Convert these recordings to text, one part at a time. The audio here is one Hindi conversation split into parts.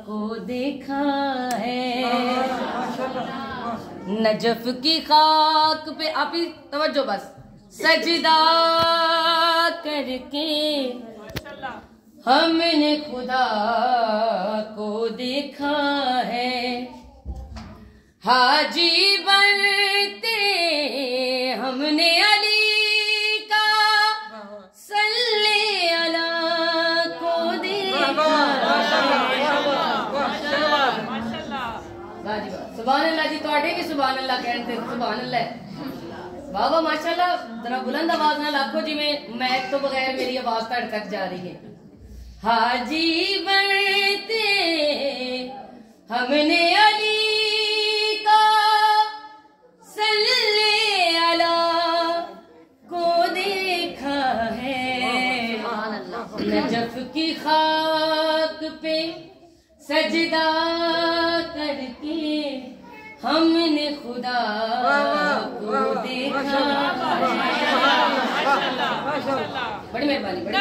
को देखा है नजफ की खाक पे, आप ही तवज्जो बस, सजदा करके हमने खुदा को देखा है। हाजी बनते हमने अली का सल्ले अला को देखा है। सुभान अल्लाह जी, तोड़े की सुभान अल्लाह कहते, सुभान अल्लाह, वाह वाह माशाल्लाह। जरा बुलंद आवाज नाल आखो जिवें मैक तो बगैर मेरी आवाज तक तक जा रही है। हाजी बनते हमने अली का सल्ले अला को देखा है। नजफ की खाक पे सजदा करके हमने खुदा को देखा है। बड़ी मेहरबानी, बड़ी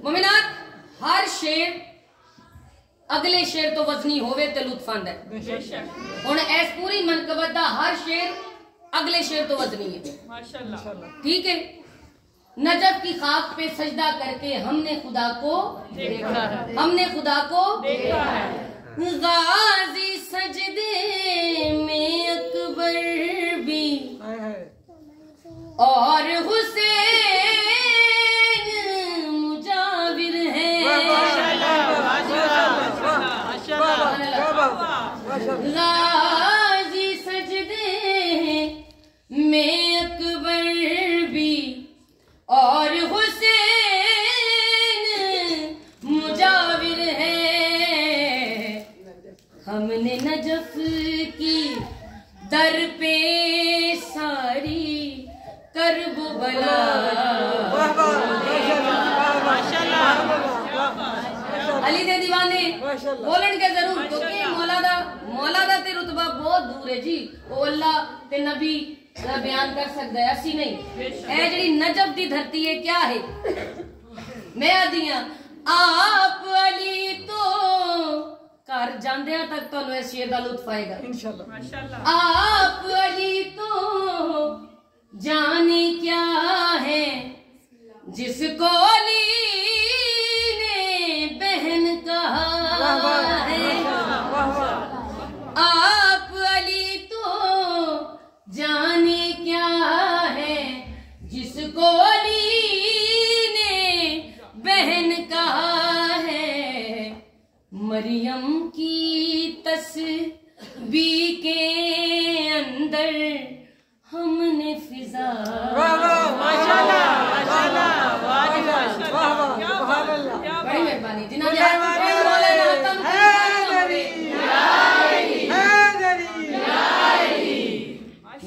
मोमिनात, हर शेर अगले शेर तो वजनी होवे ते लुत्फांद है। हुण इस पूरी मनकबत दा हर शेर अगले शेर तो वजनी है माशाल्लाह, ठीक है। नजफ की खाक पे सजदा करके हमने खुदा को देखा है, हमने खुदा को देखा है। गाजी सजदे में अकबर भी और हुसैन मुजाविर है। गाजी सजदे में अकबर भी और हुसैन मुजाविर है। हमने नजफ की दर पे सारी करबो बला अली दे दीवाने बोलन के जरूर, क्योंकि मौला दा ते रुतबा बहुत दूर है जी। वो अल्लाह ते नबी बयान कर सकता है, ऐसी नहीं। ए जी नजफ दी धरती है, क्या है मैं आदिया आप अली तो घर जांदे तक तो इस शेर का लुत्फ आएगा इंशाल्लाह माशाल्लाह। आप अली तो जाने क्या है जिसको अली ने बहन कहा है। आप अली तो जाने क्या है जिसको अली ने बहन कहा है। मरियम की तस्बीह के अंदर हमने फिजा बड़ी मेहरबानी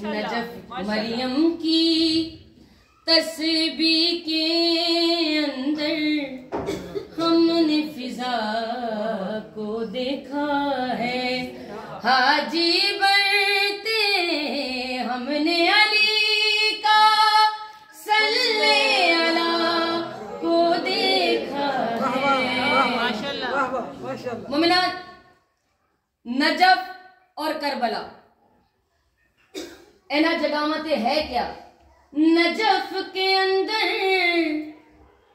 नजफ मरियम की तस्बीह के अंदर हमने फिजा को देखा है। हाजी बनते हमने अली का सल्ले अला को देखा है। मोमिनात, नजफ और करबला एना जगामते है क्या? नजफ के अंदर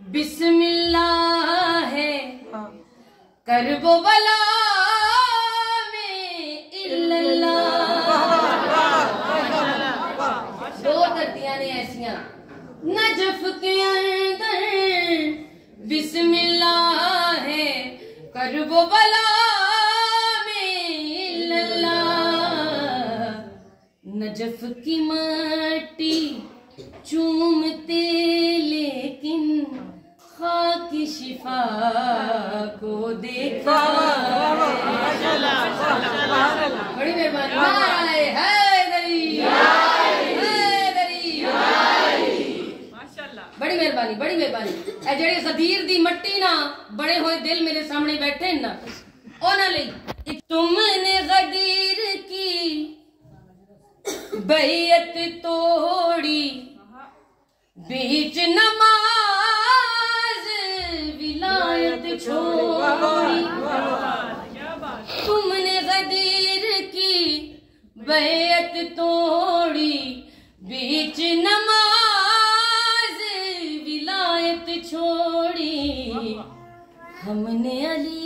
बिस्मिल्लाह है, करबो बला में इल्लल्लाह। दो धरतियां ने ऐसियां, नजफ के अंदर बिस्मिल्लाह है, करबो बला में इल्लल्लाह। नजफ की माटी चूमते लेकिन खाकी शिफा को देखा। बड़ी मेहरबानी, बड़ी मेहरबानी, बड़ी मेहरबानी। ए जेड़े गदीर दी मट्टी ना बड़े हुए दिल मेरे सामने बैठे ना ओना लई तुमने गदीर की बैयत तोड़ी बीच नमाज विलायत छोड़ी तुमने गदीर की बैयत तोड़ी बीच नमाज विलायत छोड़ी हमने अली